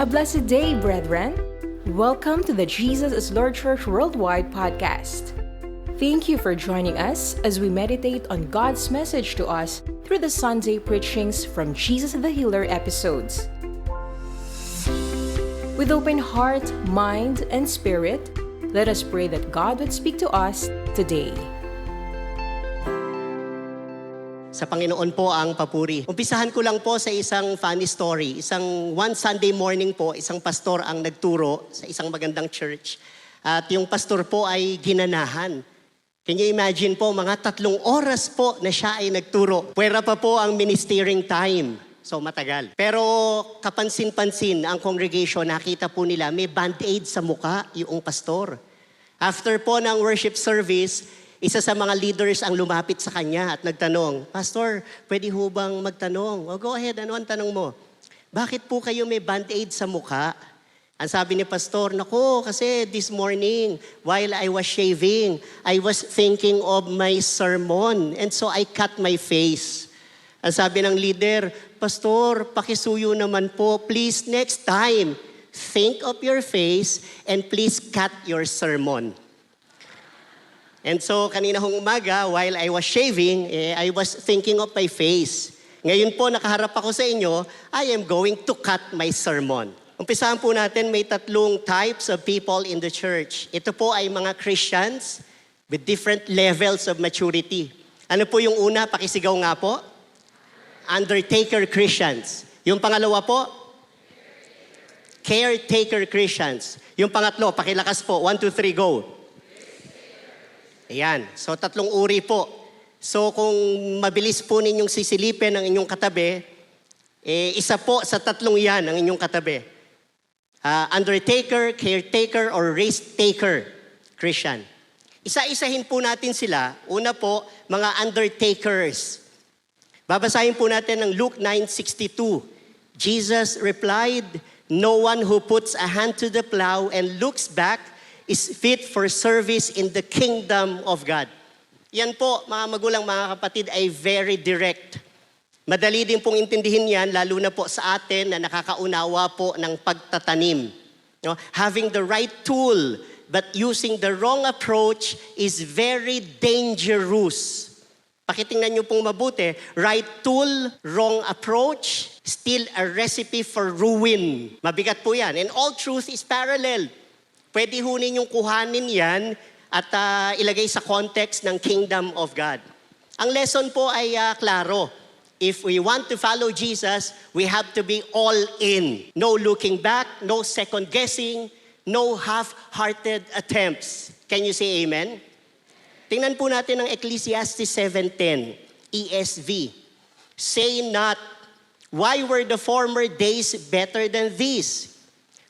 A blessed day, brethren. Welcome to the Jesus is Lord Church Worldwide podcast. Thank you for joining us as we meditate on God's message to us through the Sunday preachings from Jesus the Healer episodes. With open heart, mind, and spirit, let us pray that God would speak to us today. Sa Panginoon po ang papuri. Umpisahan ko lang po sa isang funny story. One Sunday morning po, isang pastor ang nagturo sa isang magandang church. At yung pastor po ay ginanahan. Can you imagine po, mga 3 oras po na siya ay nagturo. Pwera pa po ang ministering time. So matagal. Pero kapansin-pansin ang congregation, nakita po nila may band-aid sa muka yung pastor. After po ng worship service, isa sa mga leaders ang lumapit sa kanya at nagtanong, "Pastor, pwede ho bang magtanong?" "Oh, go ahead, ano ang tanong mo?" "Bakit po kayo may band-aid sa mukha?" Ang sabi ni Pastor, "Naku, kasi this morning, while I was shaving, I was thinking of my sermon, and so I cut my face." Ang sabi ng leader, "Pastor, pakisuyo naman po. Please, next time, think of your face and please cut your sermon." And so, kanina hong umaga, while I was shaving, I was thinking of my face. Ngayon po, nakaharap ako sa inyo, I am going to cut my sermon. Umpisahan po natin, may 3 types of people in the church. Ito po ay mga Christians with different levels of maturity. Ano po yung una? Pakisigaw nga po. Undertaker Christians. Yung pangalawa po? Caretaker Christians. Yung pangatlo, pakilakas po. 1, 2, 3, go. Ayan. So, 3 uri po. So, kung mabilis po ninyong sisilipin ang inyong katabi, isa po sa 3 yan ang inyong katabi. Undertaker, caretaker, or risk taker Christian. Isa-isahin po natin sila. Una po, mga undertakers. Babasahin po natin ng Luke 9:62. Jesus replied, "No one who puts a hand to the plow and looks back is fit for service in the kingdom of God." Yan po, mga magulang, mga kapatid, ay very direct. Madali din pong intindihin yan, lalo na po sa atin na nakakaunawa po ng pagtatanim. No? Having the right tool but using the wrong approach is very dangerous. Pakitingnan niyo pong mabuti, right tool, wrong approach, still a recipe for ruin. Mabigat po yan. And all truth is parallel. Pwede ho ninyong kuhanin yan at ilagay sa context ng kingdom of God. Ang lesson po ay klaro. If we want to follow Jesus, we have to be all in. No looking back, no second guessing, no half-hearted attempts. Can you say amen? Tingnan po natin ang Ecclesiastes 7:10, ESV. "Say not, why were the former days better than these?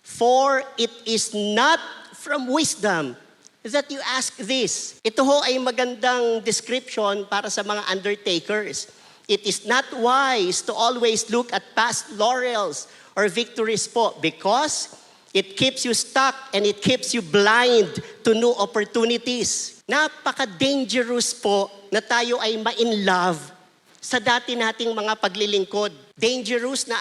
For it is not from wisdom that you ask this." Ito ho ay magandang description para sa mga undertakers. It is not wise to always look at past laurels or victories po because it keeps you stuck and it keeps you blind to new opportunities. Napaka-dangerous po na tayo ay ma-in love sa dati nating mga paglilingkod. Dangerous na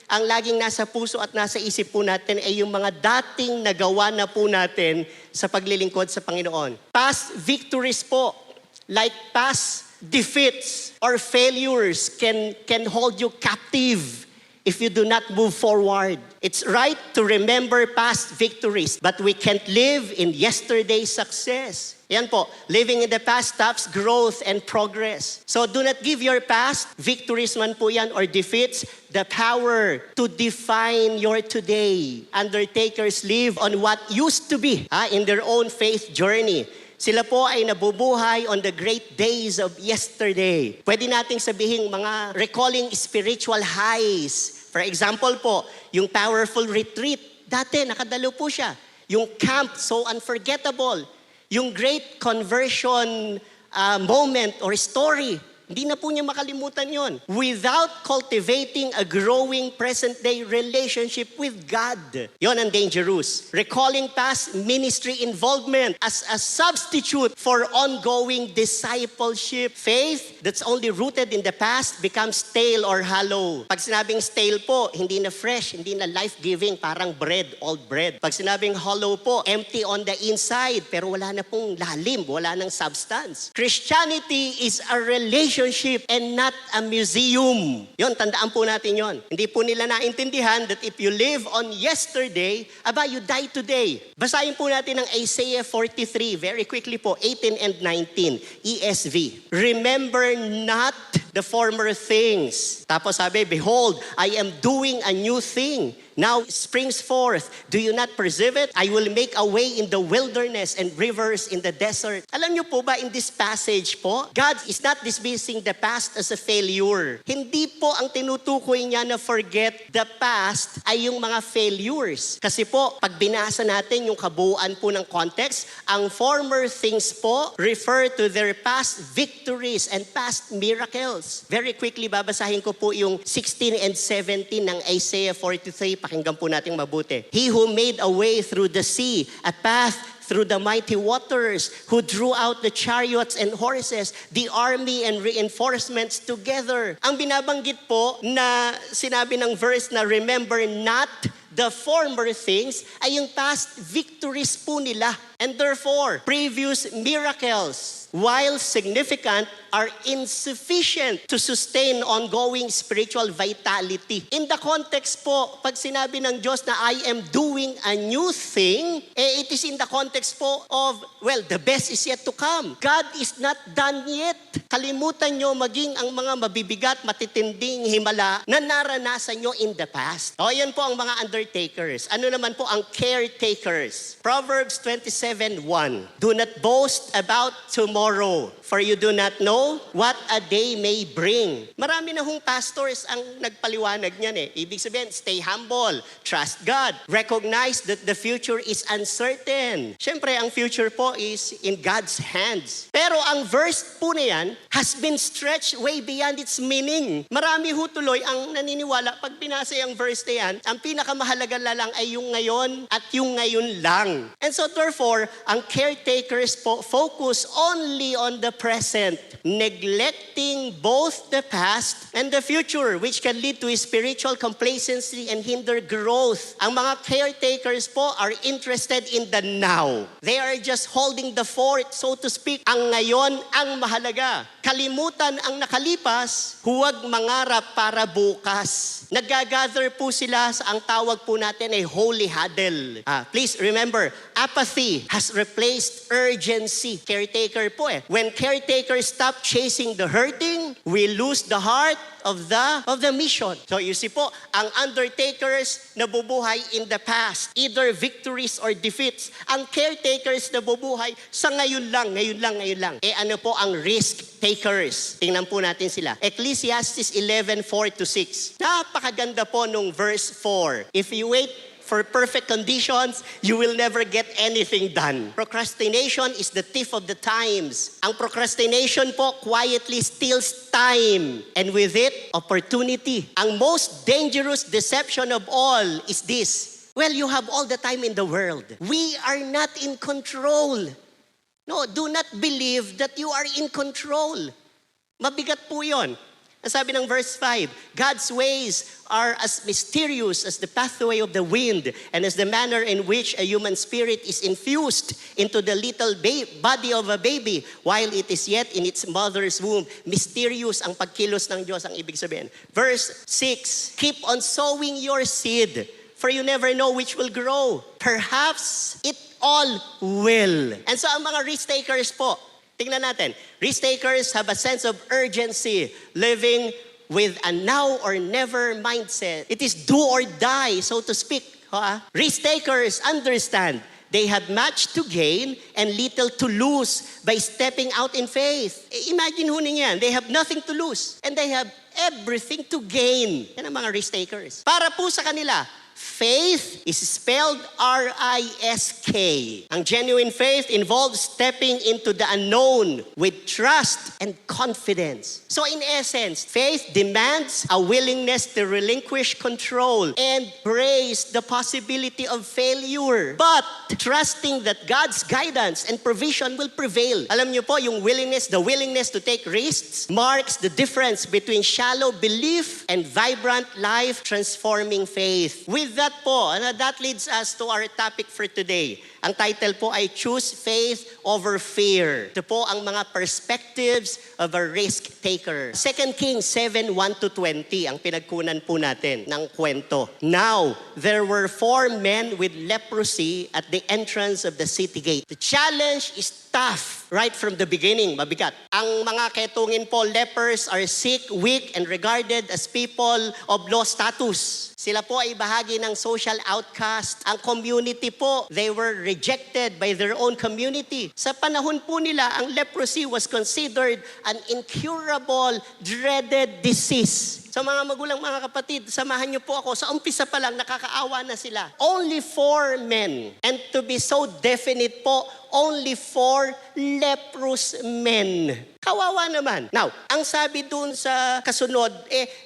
ang laging nasa puso at nasa isip po natin ay yung mga dating nagawa na po natin sa paglilingkod sa Panginoon. Past victories po, like past defeats or failures can hold you captive if you do not move forward. It's right to remember past victories, but we can't live in yesterday's success. Yan po, living in the past stops growth and progress. So do not give your past, victories man po yan or defeats, the power to define your today. Undertakers live on what used to be in their own faith journey. Sila po ay nabubuhay on the great days of yesterday. Pwede nating sabihin mga recalling spiritual highs. For example po, yung powerful retreat. Dati nakadalo po siya. Yung camp, so unforgettable. Yung great conversion moment or story Hindi na po niya makalimutan yon. Without cultivating a growing present-day relationship with God. Yon ang dangerous. Recalling past ministry involvement as a substitute for ongoing discipleship. Faith that's only rooted in the past becomes stale or hollow. Pag sinabing stale po, hindi na fresh, hindi na life-giving, parang bread, old bread. Pag sinabing hollow po, empty on the inside, pero wala na pong lalim, wala nang substance. Christianity is a relationship and not a museum. Yon, tandaan po natin yon. Hindi po nila naintindihan that if you live on yesterday, you die today. Basahin po natin ang Isaiah 43, very quickly po, 18 and 19, ESV. Remember not the former things. Tapos sabi, behold, I am doing a new thing. Now springs forth. Do you not perceive it? I will make a way in the wilderness and rivers in the desert. Alam niyo po ba in this passage po, God is not dismissing the past as a failure. Hindi po ang tinutukoy niya na forget the past ay yung mga failures. Kasi po, pag binasa natin yung kabuuan po ng context, ang former things po refer to their past victories and past miracles. Very quickly, babasahin ko po yung 16 and 17 ng Isaiah 43. Pakinggan po natin mabuti. He who made a way through the sea, a path through the mighty waters, who drew out the chariots and horses, the army and reinforcements together. Ang binabanggit po na sinabi ng verse na remember not the former things ay yung past victories po nila. And therefore, previous miracles, while significant, are insufficient to sustain ongoing spiritual vitality. In the context po, pag sinabi ng Diyos na I am doing a new thing, it is in the context po of, the best is yet to come. God is not done yet. Kalimutan nyo maging ang mga mabibigat, matitinding himala na naranasan nyo in the past. Yan po ang mga undertakers. Ano naman po ang caretakers? Proverbs 27:1. Do not boast about tomorrow, for you do not know what a day may bring. Marami na hong pastors ang nagpaliwanag niyan eh. Ibig sabihin, stay humble, trust God, recognize that the future is uncertain. Siyempre, ang future po is in God's hands. Pero ang verse po na yan has been stretched way beyond its meaning. Marami ho tuloy ang naniniwala pag binasa yung verse na yan, ang pinakamahalaga lang ay yung ngayon at yung ngayon lang. And so therefore, ang caretakers po focus only on the present, neglecting both the past and the future, which can lead to spiritual complacency and hinder growth. Ang mga caretakers po are interested in the now. They are just holding the fort, so to speak. Ang ngayon ang mahalaga. Kalimutan ang nakalipas, huwag mangarap para bukas. Nagagather po sila sa ang tawag po natin ay holy huddle. Please remember, apathy has replaced urgency. Caretaker po eh. When caretakers stop chasing the hurting, we lose the heart of the mission. So you see po, ang undertakers nabubuhay in the past, either victories or defeats. Ang caretakers nabubuhay sa ngayon lang. Ano po ang risk takers? Tingnan po natin sila. Ecclesiastes 11:4-6. Napakaganda po nung verse 4. If you wait for perfect conditions, you will never get anything done. Procrastination is the thief of the times. Ang procrastination po quietly steals time, and with it, opportunity. Ang most dangerous deception of all is this. You have all the time in the world. We are not in control. No, do not believe that you are in control. Mabigat po yun. Ang sabi ng verse 5, God's ways are as mysterious as the pathway of the wind and as the manner in which a human spirit is infused into the little body of a baby while it is yet in its mother's womb. Mysterious ang pagkilos ng Diyos, ang ibig sabihin. Verse 6, keep on sowing your seed, for you never know which will grow. Perhaps it all will. And so ang mga risk takers po, tingnan natin. Risk takers have a sense of urgency, living with a now or never mindset. It is do or die, so to speak. Risk takers understand they have much to gain and little to lose by stepping out in faith. Imagine ho ninyo yan. They have nothing to lose and they have everything to gain. Yan ang mga risk takers. Para po sa kanila, Faith is spelled R-I-S-K. Ang genuine faith involves stepping into the unknown with trust and confidence. So in essence, faith demands a willingness to relinquish control and embrace the possibility of failure. But trusting that God's guidance and provision will prevail. Alam niyo po, yung the willingness to take risks marks the difference between shallow belief and vibrant life-transforming faith. With that po, that leads us to our topic for today. Ang title po ay Choose Faith Over Fear. Ito po ang mga perspectives of a risk taker. 2 Kings 7:1-20 ang pinagkunan po natin ng kwento. Now, there were 4 men with leprosy at the entrance of the city gate. The challenge is tough right from the beginning, mabigat. Ang mga ketungin po, lepers are sick, weak, and regarded as people of low status. Sila po ay bahagi ng social outcast. Ang community po, they were rejected by their own community. Sa panahon po nila, ang leprosy was considered an incurable, dreaded disease. So mga magulang, mga kapatid, samahan niyo po ako. Sa umpisa pa lang, nakakaawa na sila. Only 4 men. And to be so definite po, only 4 leprous men. Kawawa naman. Now, ang sabi dun sa kasunod,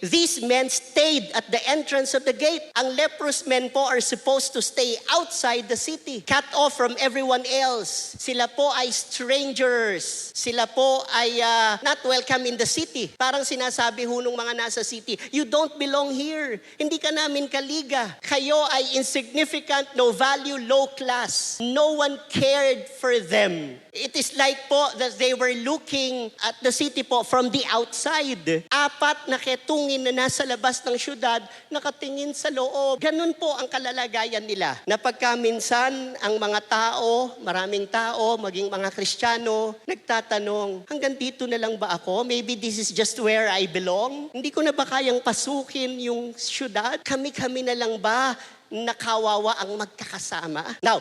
these men stayed at the entrance of the gate. Ang leprous men po are supposed to stay outside the city, cut off from everyone else. Sila po ay strangers. Sila po ay not welcome in the city. Parang sinasabi hunong mga nasa city, you don't belong here. Hindi ka namin kaliga. Kayo ay insignificant, no value, low class. No one cared for them. It is like po that they were looking at the city po from the outside. 4 na ketungin na nasa labas ng syudad, nakatingin sa loob. Ganun po ang kalalagayan nila. Na pagkaminsan, ang mga tao, maraming tao, maging mga Kristiyano, nagtatanong, hanggang dito na lang ba ako? Maybe this is just where I belong? Hindi ko na ba kayang pasukin yung syudad? Kami-kami na lang ba nakawawa ang magkakasama? Now,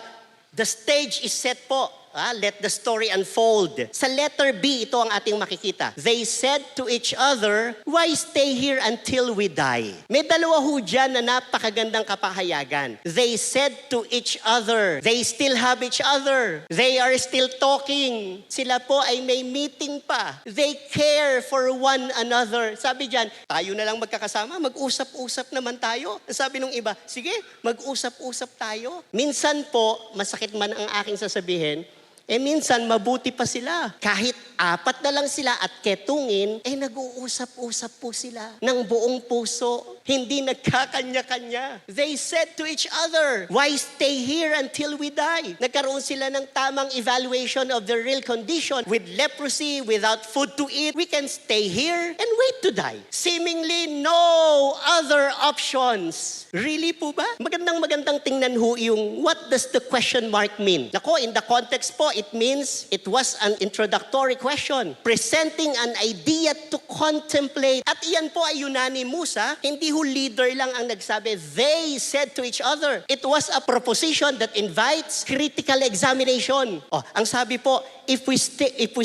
the stage is set po. Let the story unfold. Sa letter B, ito ang ating makikita. They said to each other, why stay here until we die? May dalawa ho dyan na napakagandang kapahayagan. They said to each other. They still have each other. They are still talking. Sila po ay may meeting pa. They care for one another. Sabi dyan, tayo na lang magkakasama, mag-usap-usap naman tayo. Sabi nung iba, sige, mag-usap-usap tayo. Minsan po, masakit man ang aking sasabihin, minsan, mabuti pa sila. Kahit 4 na lang sila at ketungin, nag-uusap-usap po sila ng buong puso. Hindi nagkakanya-kanya. They said to each other, why stay here until we die? Nagkaroon sila ng tamang evaluation of their real condition. With leprosy, without food to eat, we can stay here and wait to die. Seemingly no other options. Really po ba? Magandang tingnan ho yung what does the question mark mean? Nako, in the context po, it means it was an introductory question, presenting an idea to contemplate. At iyan po ay unanimous, hindi ho leader lang ang nagsabi. They said to each other. It was a proposition that invites critical examination. Ang sabi po, if we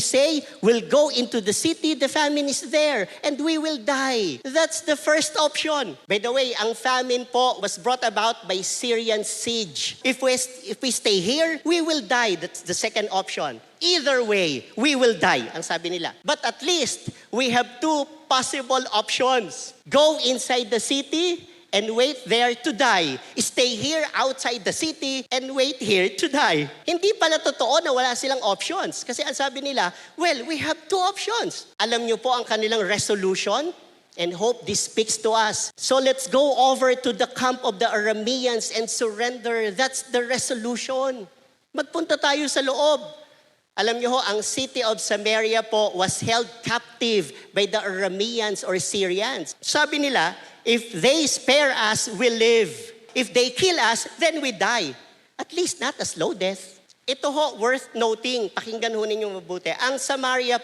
say we'll go into the city, the famine is there, and we will die. That's the first option. By the way, ang famine po was brought about by Syrian siege. If we stay here, we will die. That's the second option. Either way, we will die, ang sabi nila. But at least, we have 2 possible options. Go inside the city and wait there to die. Stay here outside the city and wait here to die. Hindi pala totoo na wala silang options. Kasi ang sabi nila, well, we have 2 options. Alam niyo po ang kanilang resolution? And hope this speaks to us. So let's go over to the camp of the Arameans and surrender. That's the resolution. Magpunta tayo sa loob. Alam niyo ho, ang city of Samaria po was held captive by the Arameans or Syrians. Sabi nila, if they spare us, we live. If they kill us, then we die. At least not a slow death. Ito ho, worth noting. Pakinggan ho ninyo mabuti. Ang Samaria,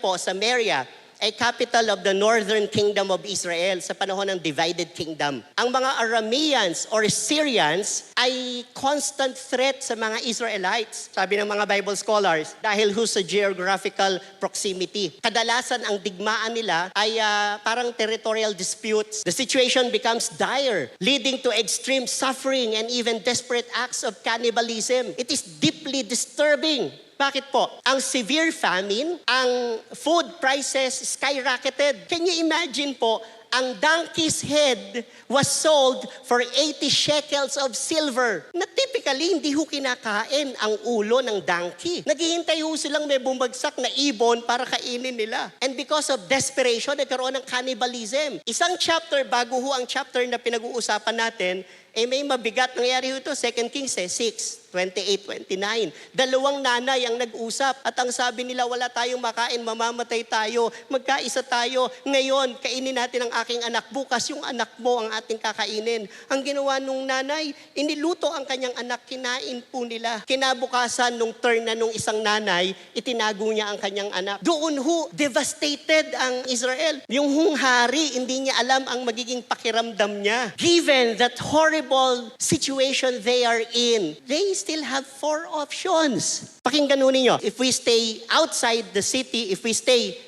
ay capital of the northern kingdom of Israel sa panahon ng divided kingdom. Ang mga Arameans or Syrians ay constant threat sa mga Israelites, sabi ng mga Bible scholars, dahil sa geographical proximity. Kadalasan ang digmaan nila ay parang territorial disputes. The situation becomes dire, leading to extreme suffering and even desperate acts of cannibalism. It is deeply disturbing. Bakit po? Ang severe famine, ang food prices skyrocketed. Can you imagine po, ang donkey's head was sold for 80 shekels of silver. Na typically, hindi ho kinakain ang ulo ng donkey. Naghihintay ho silang may bumagsak na ibon para kainin nila. And because of desperation, nagkaroon ng cannibalism. Isang chapter, bago ho ang chapter na pinag-uusapan natin, may mabigat nangyari ito, 2 Kings 6, 28, 29. Dalawang nanay ang nag-usap at ang sabi nila, wala tayong makain, mamamatay tayo, magkaisa tayo. Ngayon, kainin natin ang aking anak. Bukas yung anak mo ang ating kakainin. Ang ginawa nung nanay, iniluto ang kanyang anak, kinain po nila. Kinabukasan nung turn na nung isang nanay, itinago niya ang kanyang anak. Doon ho, devastated ang Israel. Yung hung hari, hindi niya alam ang magiging pakiramdam niya. Given that horrible situation they are in, they still have 4 options. Pakinggan ho ninyo. If we stay outside the city, if we stay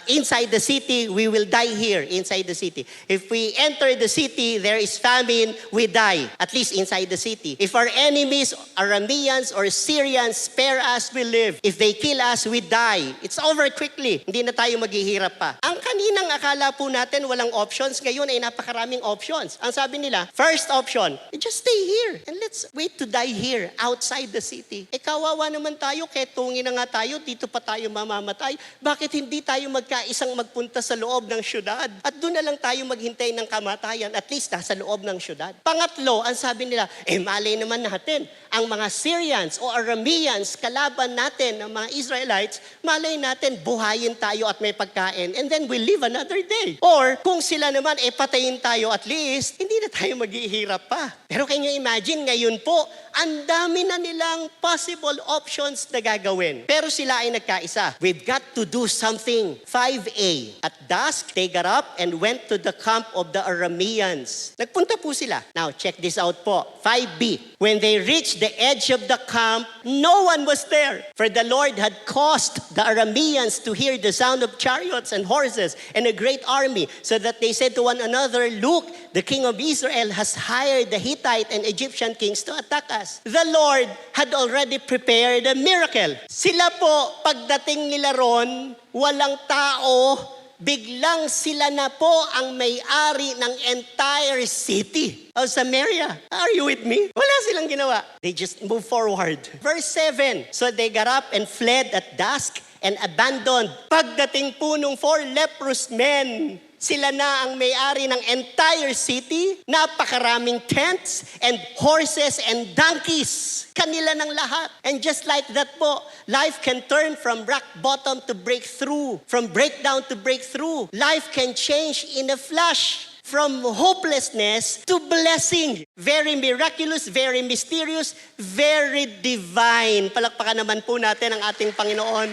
inside the city, we will die here inside the city. If we enter the city, there is famine, we die, at least inside the city. If our enemies, Arameans or Syrians, spare us, we live. If they kill us, we die. It's over quickly. Hindi na tayo maghihirap pa. Ang kaninang akala po natin walang options, ngayon ay napakaraming options. Ang sabi nila, first option, just stay here and let's wait to die here outside the city. Kawawa naman tayo, ketungin na nga tayo, dito pa tayo mamamatay. Bakit hindi tayo magkaisang magpunta sa loob ng syudad? At doon na lang tayo maghintay ng kamatayan, at least sa loob ng syudad. Pangatlo, ang sabi nila, malay naman natin, ang mga Syrians o Arameans, kalaban natin, ang mga Israelites, malay natin, buhayin tayo at may pagkain, and then we live another day. Or, kung sila naman, patayin tayo at least, hindi na tayo maghihirap pa. Pero can you imagine, ngayon po, ang dami na nilang possible options na gagawin. Pero sila ay nagkaisa. We've got to do something. 5a. At dusk, they got up and went to the camp of the Arameans. Nagpunta po sila. Now, check this out po. 5b. When they reached the edge of the camp, no one was there. For the Lord had caused the Arameans to hear the sound of chariots and horses and a great army, so that they said to one another, look, the king of Israel has hired the Hittite and Egyptian kings to attack us. The Lord had already prepared a miracle. Sila po, pagdating nila ron, walang tao, biglang sila na po ang may-ari ng entire city of Samaria. Are you with me? Wala silang ginawa. They just move forward. Verse 7, so they got up and fled at dusk and abandoned. Pagdating po nung 4 leprous men, sila na ang may-ari ng entire city, napakaraming tents and horses and donkeys. Kanila ng lahat. And just like that po, life can turn from rock bottom to breakthrough, from breakdown to breakthrough. Life can change in a flash. From hopelessness to blessing. Very miraculous, very mysterious, very divine. Palakpakan naman po natin ang ating Panginoon.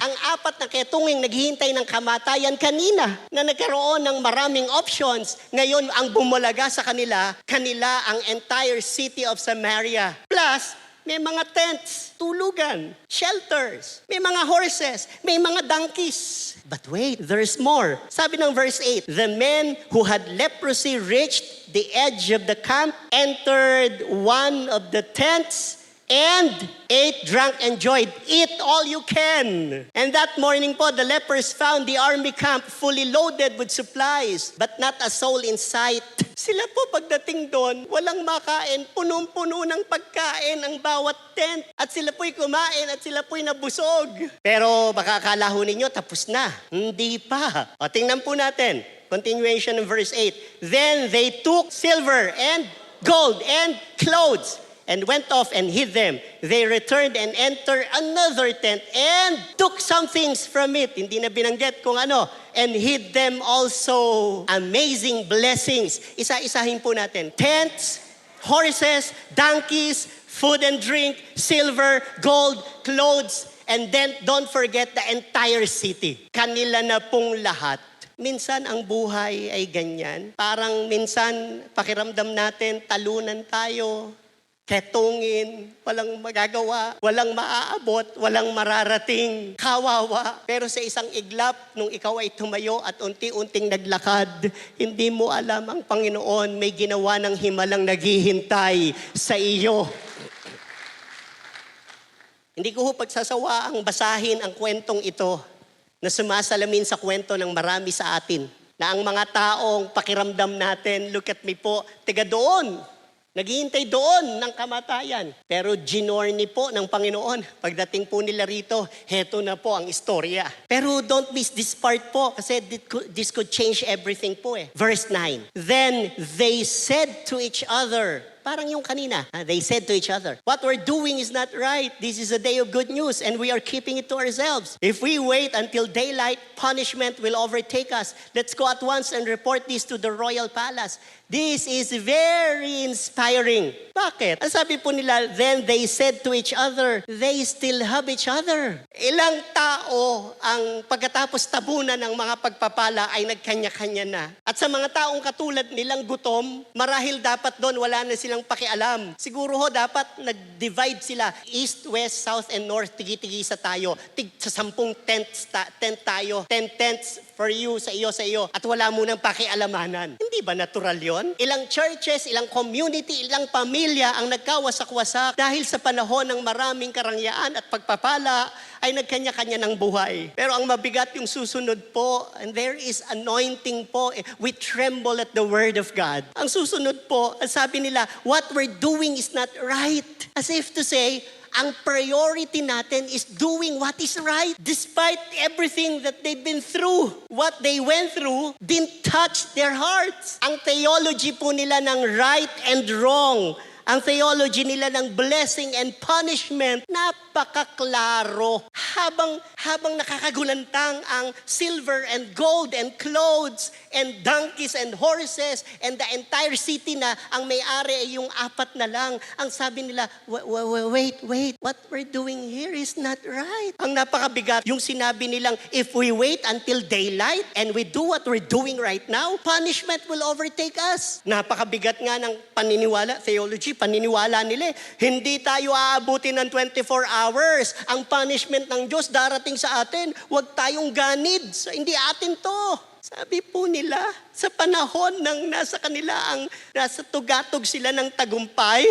Ang 4 na ketunging naghihintay ng kamatayan kanina na nagkaroon ng maraming options, ngayon ang bumulaga sa kanila ang entire city of Samaria. Plus, may mga tents, tulugan, shelters, may mga horses, may mga donkeys. But wait, there's more. Sabi ng verse 8, the men who had leprosy reached the edge of the camp, entered one of the tents, and ate, drank, enjoyed. Eat all you can. And that morning po, the lepers found the army camp fully loaded with supplies, but not a soul in sight. Sila po pagdating doon, walang makain, punong-puno ng pagkain ang bawat tent. At sila po'y kumain at sila po'y nabusog. Pero baka akala ho ninyo, tapos na. Hindi pa. O tingnan po natin. Continuation of verse 8. Then they took silver and gold and clothes and went off and hid them. They returned and entered another tent and took some things from it. Hindi na binanggit kung ano. And hid them also. Amazing blessings. Isa-isahin po natin. Tents, horses, donkeys, food and drink, silver, gold, clothes, And then don't forget the entire city. Kanila na pong lahat. Minsan ang buhay ay ganyan. Parang minsan pakiramdam natin, talunan tayo, ketungin, walang magagawa, walang maaabot, walang mararating, kawawa. Pero sa isang iglap, nung ikaw ay tumayo at unti-unting naglakad, hindi mo alam ang Panginoon may ginawa ng himalang naghihintay sa iyo. Hindi ko pagsasawa ang basahin ang kwentong ito na sumasalamin sa kwento ng marami sa atin. Na ang mga taong pakiramdam natin, look at me po, tiga doon. Naghihintay doon ng kamatayan. Pero ginorni po ng Panginoon. Pagdating po nila rito, heto na po ang istorya. Pero don't miss this part po kasi this could change everything po eh. Verse 9. Then they said to each other, parang yung kanina, they said to each other, what we're doing is not right. This is a day of good news and we are keeping it to ourselves. If we wait until daylight, punishment will overtake us. Let's go at once and report this to the royal palace. This is very inspiring. Bakit? Ang sabi po nila, then they said to each other, they still have each other. Ilang tao ang pagkatapos tabunan ng mga pagpapala ay nagkanya-kanya na. At sa mga taong katulad nilang gutom, marahil dapat doon wala na silang pakialam. Siguro ho dapat nag-divide sila. East, west, south, and north, tigi-tigisa tayo. Sa 10 tent tayo. 10 tents for you, sa iyo. At wala munang pakialamanan. Hindi ba natural yon? Ilang churches, ilang community, ilang pamilya ang nagkawasak-wasak dahil sa panahon ng maraming karangyaan at pagpapala ay nagkanya-kanya ng buhay. Pero ang mabigat yung susunod po, and there is anointing po, we tremble at the word of God. Ang susunod po, ang sabi nila, what we're doing is not right. As if to say, ang priority natin is doing what is right. Despite everything that they've been through, what they went through didn't touch their hearts. Ang theology po nila ng right and wrong, ang theology nila ng blessing and punishment, napakaklaro. Habang nakakagulantang ang silver and gold and clothes and donkeys and horses and the entire city na ang may-ari ay yung 4 na lang. Ang sabi nila, wait, what we're doing here is not right. Ang napakabigat, yung sinabi nilang, if we wait until daylight and we do what we're doing right now, punishment will overtake us. Napakabigat nga ng paniniwala, theology, paniniwala nila. Hindi tayo aabutin ng 24 hours. Ang punishment ng Diyos darating sa atin. Huwag tayong ganid. Hindi atin to. Sabi po nila, sa panahon ng nasa kanila ang nasa tugatog sila ng tagumpay.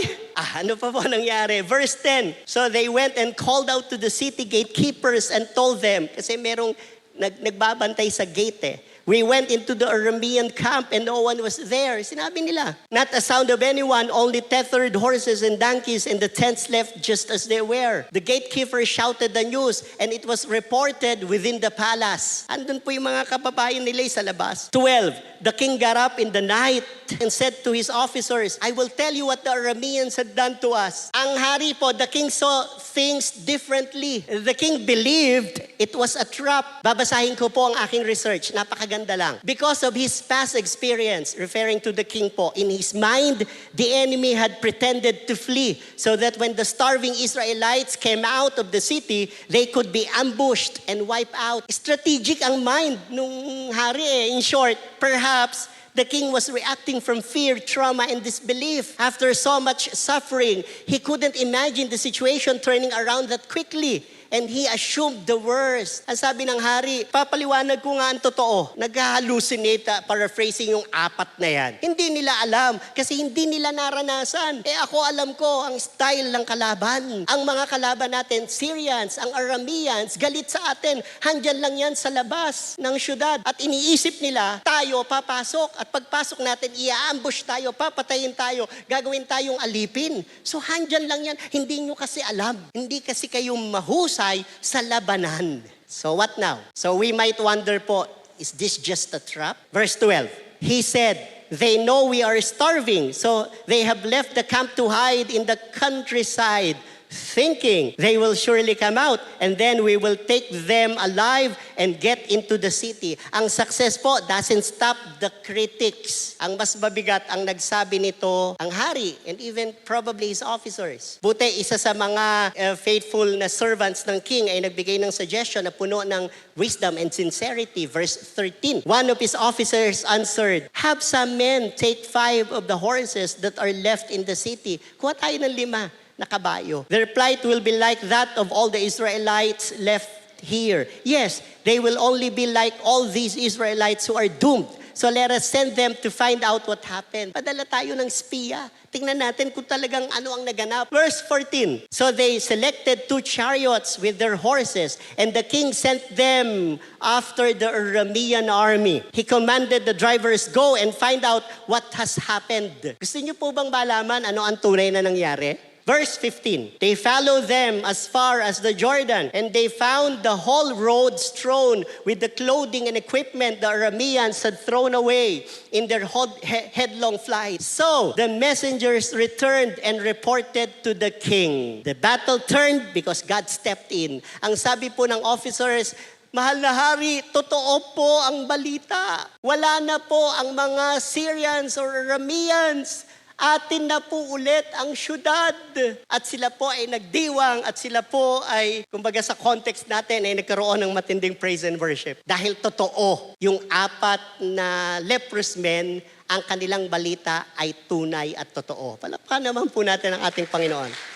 Ano pa po nangyari? Verse 10. So they went and called out to the city gatekeepers and told them, kasi merong nagbabantay sa gate eh. We went into the Aramean camp and no one was there. Sinabi nila, not a sound of anyone, only tethered horses and donkeys and the tents left just as they were. The gatekeeper shouted the news and it was reported within the palace. Andun po yung mga kababayan nila sa labas. 12, the king got up in the night and said to his officers, I will tell you what the Arameans had done to us. Ang hari po, the king saw things differently. The king believed it was a trap. Babasahin ko po ang aking research. Napakaganda lang. Because of his past experience, referring to the king po, in his mind, the enemy had pretended to flee so that when the starving Israelites came out of the city, they could be ambushed and wiped out. Strategic ang mind nung hari eh. In short, perhaps the king was reacting from fear, trauma, and disbelief. After so much suffering, he couldn't imagine the situation turning around that quickly. And he assumed the worst. Ang sabi ng hari, papaliwanag ko nga ang totoo. Nag-hallucinate, paraphrasing yung 4 na yan. Hindi nila alam kasi hindi nila naranasan. Ako alam ko ang style ng kalaban. Ang mga kalaban natin, Syrians, ang Arameans, galit sa atin. Handyan lang yan sa labas ng syudad. At iniisip nila, tayo papasok. At pagpasok natin, i-ambush tayo, papatayin tayo, gagawin tayong alipin. So handyan lang yan. Hindi nyo kasi alam. Hindi kasi kayo mahusay sa labanan. So what now? So we might wonder po, is this just a trap? Verse 12, he said, they know we are starving, so they have left the camp to hide in the countryside. thinking they will surely come out and then we will take them alive and get into the city. Ang success po doesn't stop the critics. Ang mas mabigat ang nagsabi nito ang hari and even probably his officers. Buti isa sa mga faithful na servants ng king ay nagbigay ng suggestion na puno ng wisdom and sincerity. Verse 13. One of his officers answered, "Have some men take 5 of the horses that are left in the city." Kuha tayo ng 5 na kabayo. Their plight will be like that of all the Israelites left here. Yes, they will only be like all these Israelites who are doomed. So let us send them to find out what happened. Padala tayo ng spiya. Tingnan natin kung talagang ano ang naganap. Verse 14. So they selected 2 chariots with their horses, and the king sent them after the Aramean army. He commanded the drivers, "Go and find out what has happened." Gusto niyo po bang malaman ano ang tunay na nangyari? Verse 15, they followed them as far as the Jordan, and they found the whole road strewn with the clothing and equipment the Arameans had thrown away in their headlong flight. So the messengers returned and reported to the king. The battle turned because God stepped in. Ang sabi po ng officers, "Mahal na hari, totoo po ang balita. Wala na po ang mga Syrians or Arameans. Atin na po ulit ang syudad." At sila po ay nagdiwang at sila po ay, kumbaga sa context natin, ay nagkaroon ng matinding praise and worship. Dahil totoo, yung 4 na leprous men, ang kanilang balita ay tunay at totoo. Palakpakan naman po natin ang ating Panginoon.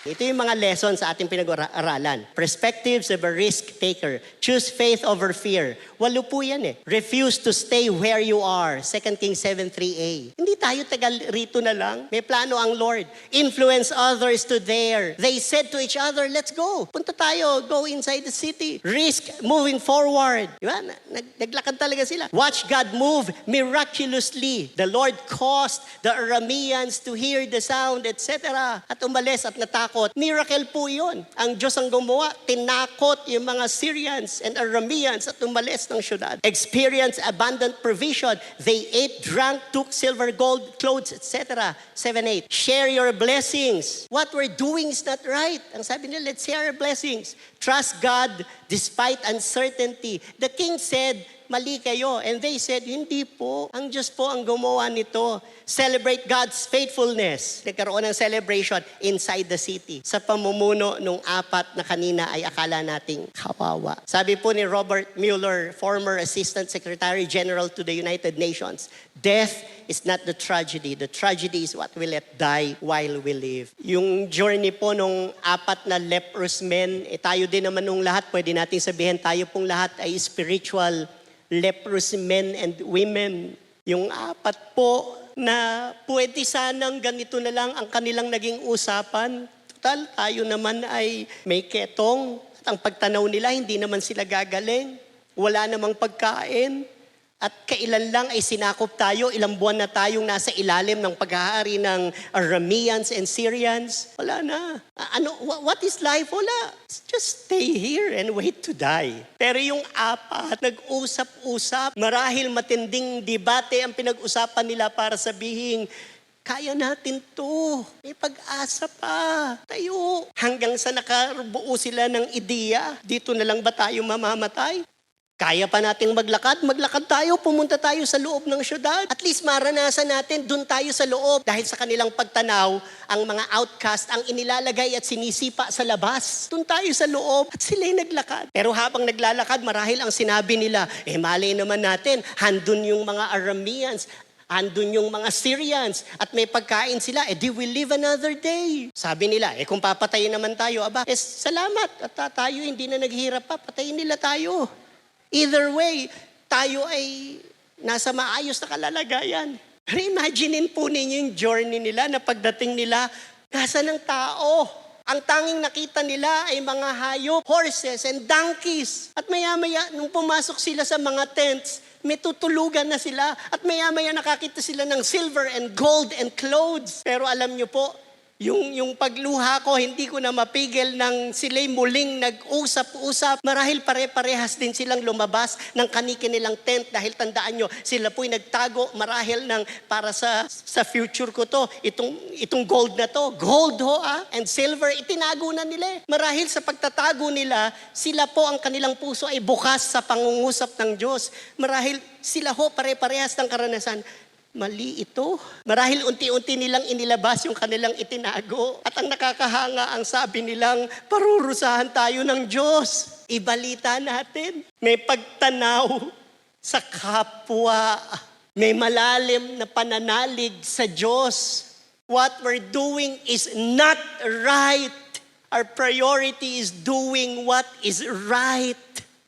Ito yung mga lessons sa ating pinag-aralan. Perspectives of a risk taker. Choose faith over fear. 8 po yan eh. Refuse to stay where you are. 2 Kings 7:3a. Hindi tayo tagal rito na lang. May plano ang Lord. Influence others to there. They said to each other, "Let's go. Punta tayo. Go inside the city." Risk moving forward. Diba? Naglakad talaga sila. Watch God move miraculously. The Lord caused the Arameans to hear the sound, etc. At umalis at natakot. Miracle po yun. Ang Diyos ang gumawa. Tinakot yung mga Syrians and Arameans at umalis ng syudad. Experience abundant provision. They ate, drank, took silver, gold, clothes, etc. 7:8. Share your blessings. What we're doing is not right. Ang sabi nila, let's share our blessings. Trust God despite uncertainty. The king said, "Mali kayo." And they said, "Hindi po. Ang Diyos po ang gumawa nito." Celebrate God's faithfulness. Nagkaroon ng celebration inside the city. Sa pamumuno nung 4 na kanina ay akala nating kawawa. Sabi po ni Robert Mueller, former Assistant Secretary General to the United Nations, "Death is not the tragedy. The tragedy is what we let die while we live." Yung journey po nung 4 na leprous men, tayo din naman nung lahat, pwede natin sabihin tayo pong lahat ay spiritual leprous men and women. Yung 4 po na pwede sanang ganito na lang ang kanilang naging usapan. Total, tayo naman ay may ketong. At ang pagtanaw nila, hindi naman sila gagaling. Wala namang pagkain. At kailan lang ay sinakop tayo, ilang buwan na tayong nasa ilalim ng paghahari ng Arameans and Syrians. Wala na. What is life? Wala. Just stay here and wait to die. Pero yung 4, nag-usap-usap, marahil matinding debate ang pinag-usapan nila para sabihin, kaya natin to. May pag-asa pa. Tayo. Hanggang sa nakabuo sila ng ideya, dito na lang ba tayo mamamatay? Kaya pa nating maglakad tayo, pumunta tayo sa loob ng syudad. At least maranasan natin, dun tayo sa loob. Dahil sa kanilang pagtanaw, ang mga outcast ang inilalagay at sinisipa sa labas. Dun tayo sa loob at sila'y naglakad. Pero habang naglalakad, marahil ang sinabi nila, malay naman natin, handun yung mga Arameans, andun yung mga Syrians at may pagkain sila, they will live another day. Sabi nila, kung papatayin naman tayo, salamat at tayo hindi na naghihirap pa, patayin nila tayo. Either way, tayo ay nasa maayos na kalalagayan. Pero imaginein po ninyo yung journey nila na pagdating nila, nasa ng tao. Ang tanging nakita nila ay mga hayop, horses and donkeys. At maya-maya, nung pumasok sila sa mga tents, may tutulugan na sila. At maya-maya nakakita sila ng silver and gold and clothes. Pero alam nyo po, Yung pagluha ko, hindi ko na mapigil nang sila'y muling nag-usap-usap. Marahil pare-parehas din silang lumabas ng kanilang tent dahil tandaan nyo, sila po'y nagtago marahil ng para sa future ko to. Itong gold na to, gold and silver, itinago na nila. Marahil sa pagtatago nila, sila po ang kanilang puso ay bukas sa pangungusap ng Diyos. Marahil sila pare-parehas ng karanasan. Mali ito. Marahil unti-unti nilang inilabas yung kanilang itinago. At ang nakakahanga, ang sabi nilang, parurusahan tayo ng Diyos. Ibalita natin. May pagtanaw sa kapwa. May malalim na pananalig sa Diyos. What we're doing is not right. Our priority is doing what is right.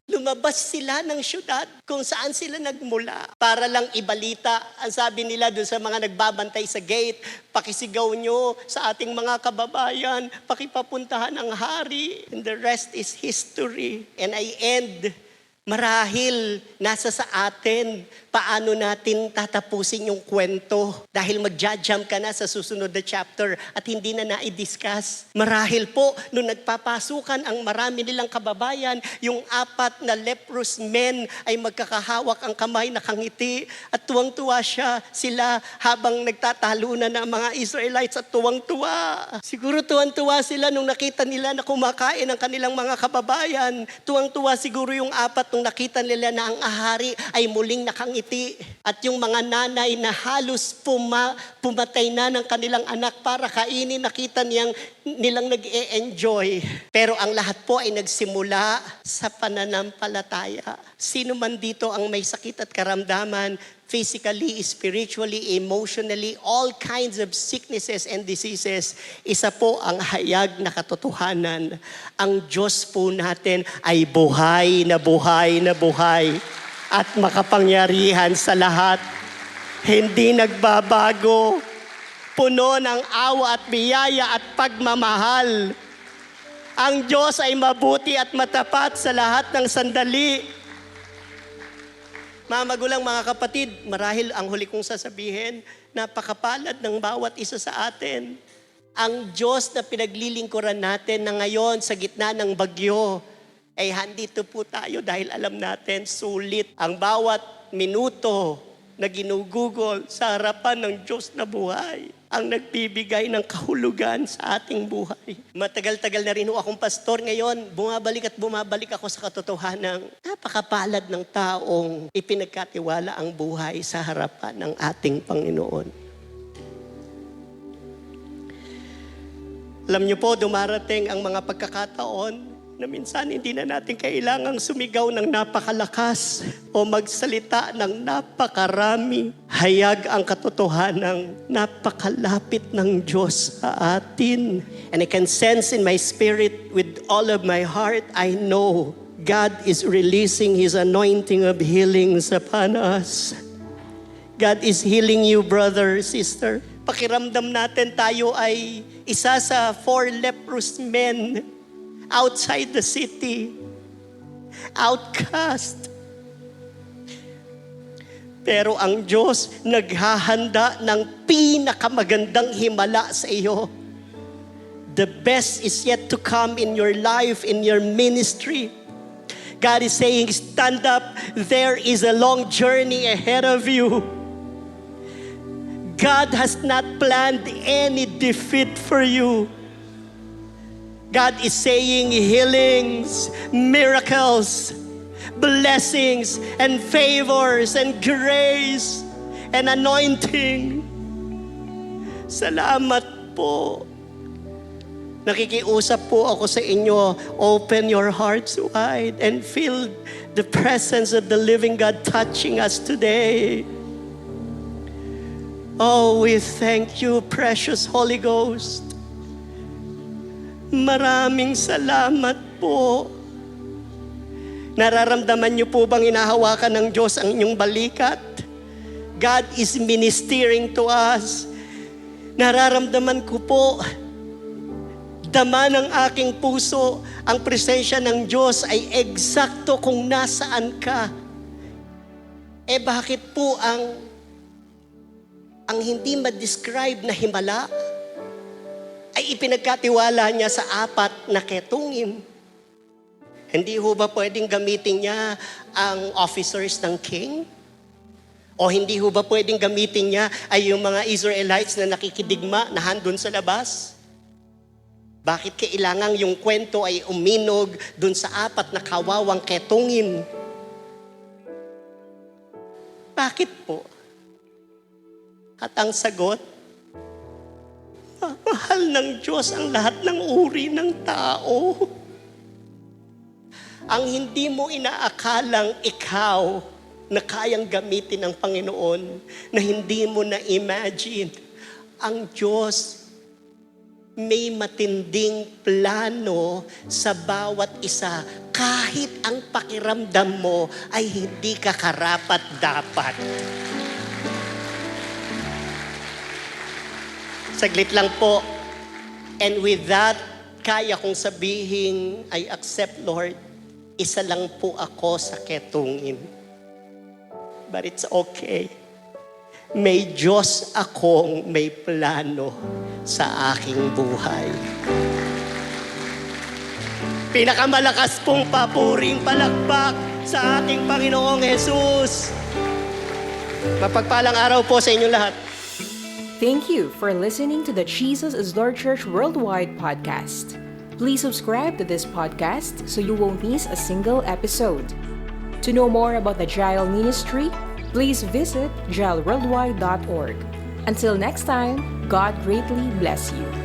Lumabas sila ng syudad kung saan sila nagmula para lang ibalita. Ang sabi nila doon sa mga nagbabantay sa gate, pakisigaw nyo sa ating mga kababayan, pakipapuntahan ang hari. And the rest is history. And I end, marahil nasa sa atin paano natin tatapusin yung kwento dahil mag-jump ka na sa susunod na chapter at hindi na na-discuss. Marahil po, nung nagpapasukan ang marami nilang kababayan, yung 4 na leprous men ay magkakahawak ang kamay na kangiti at tuwang-tuwa sila habang nagtatalunan ng mga Israelites at tuwang-tuwa. Siguro tuwang-tuwa sila nung nakita nila na kumakain ang kanilang mga kababayan. Tuwang-tuwa siguro yung 4 nung nakita nila na ang ahari ay muling nakangiti. At yung mga nanay na halos pumatay na ng kanilang anak para kainin, nakita nilang nag-e-enjoy. Pero ang lahat po ay nagsimula sa pananampalataya. Sino man dito ang may sakit at karamdaman, physically, spiritually, emotionally, all kinds of sicknesses and diseases, isa po ang hayag na katotohanan. Ang Diyos po natin ay buhay na buhay na buhay at makapangyarihan sa lahat. Hindi nagbabago. Puno ng awa at biyaya at pagmamahal. Ang Diyos ay mabuti at matapat sa lahat ng sandali. Mga magulang, mga kapatid, marahil ang huli kong sasabihin, napakapalad ng bawat isa sa atin. Ang Diyos na pinaglilingkuran natin na ngayon sa gitna ng bagyo, ay handito po tayo dahil alam natin, sulit ang bawat minuto na ginugugol sa harapan ng Diyos na buhay ang nagbibigay ng kahulugan sa ating buhay. Matagal-tagal na rin akong pastor ngayon, bumabalik ako sa katotohanan. Napakapalad ng taong ipinagkatiwala ang buhay sa harapan ng ating Panginoon. Alam niyo po, dumarating ang mga pagkakataon na minsan hindi na natin kailangang sumigaw ng napakalakas o magsalita ng napakarami. Hayag ang katotohanang napakalapit ng Diyos sa atin. And I can sense in my spirit with all of my heart, I know God is releasing His anointing of healings upon us. God is healing you, brother, sister. Pakiramdam natin tayo ay isa sa 4 leprous men outside the city, outcast. Pero ang Diyos naghahanda ng pinakamagandang himala sa iyo. The best is yet to come in your life, in your ministry. God is saying, stand up. There is a long journey ahead of you. God has not planned any defeat for you. God is saying healings, miracles, blessings, and favors, and grace, and anointing. Salamat po. Nakikiusap po ako sa inyo, open your hearts wide and feel the presence of the living God touching us today. Oh, we thank you, precious Holy Ghost. Maraming salamat po. Nararamdaman niyo po bang inahawakan ng Diyos ang inyong balikat? God is ministering to us. Nararamdaman ko po, dama ng aking puso, ang presensya ng Diyos ay eksakto kung nasaan ka. Bakit po ang hindi ma-describe na himala? ay ipinagkatiwala niya sa 4 na ketungin. Hindi ho ba pwedeng gamitin niya ang officers ng king? O hindi ho ba pwedeng gamitin niya ay yung mga Israelites na nakikidigma na handun sa labas? Bakit kailangan yung kwento ay uminog dun sa 4 na kawawang ketungin? Bakit po? At ang sagot, mahal ng Diyos ang lahat ng uri ng tao. Ang hindi mo inaakalang ikaw na kayang gamitin ng Panginoon, na hindi mo na-imagine, ang Diyos may matinding plano sa bawat isa, kahit ang pakiramdam mo ay hindi ka karapat-dapat. Saglit lang po. And with that, kaya kong sabihin, I accept, Lord, isa lang po ako sa ketungin. But it's okay. May Diyos akong may plano sa aking buhay. Pinakamalakas pong papuring palakpak sa ating Panginoong Jesus. Mapagpalang araw po sa inyong lahat. Thank you for listening to the Jesus is Lord Church Worldwide podcast. Please subscribe to this podcast so you won't miss a single episode. To know more about the Jael Ministry, please visit jailworldwide.org. Until next time, God greatly bless you.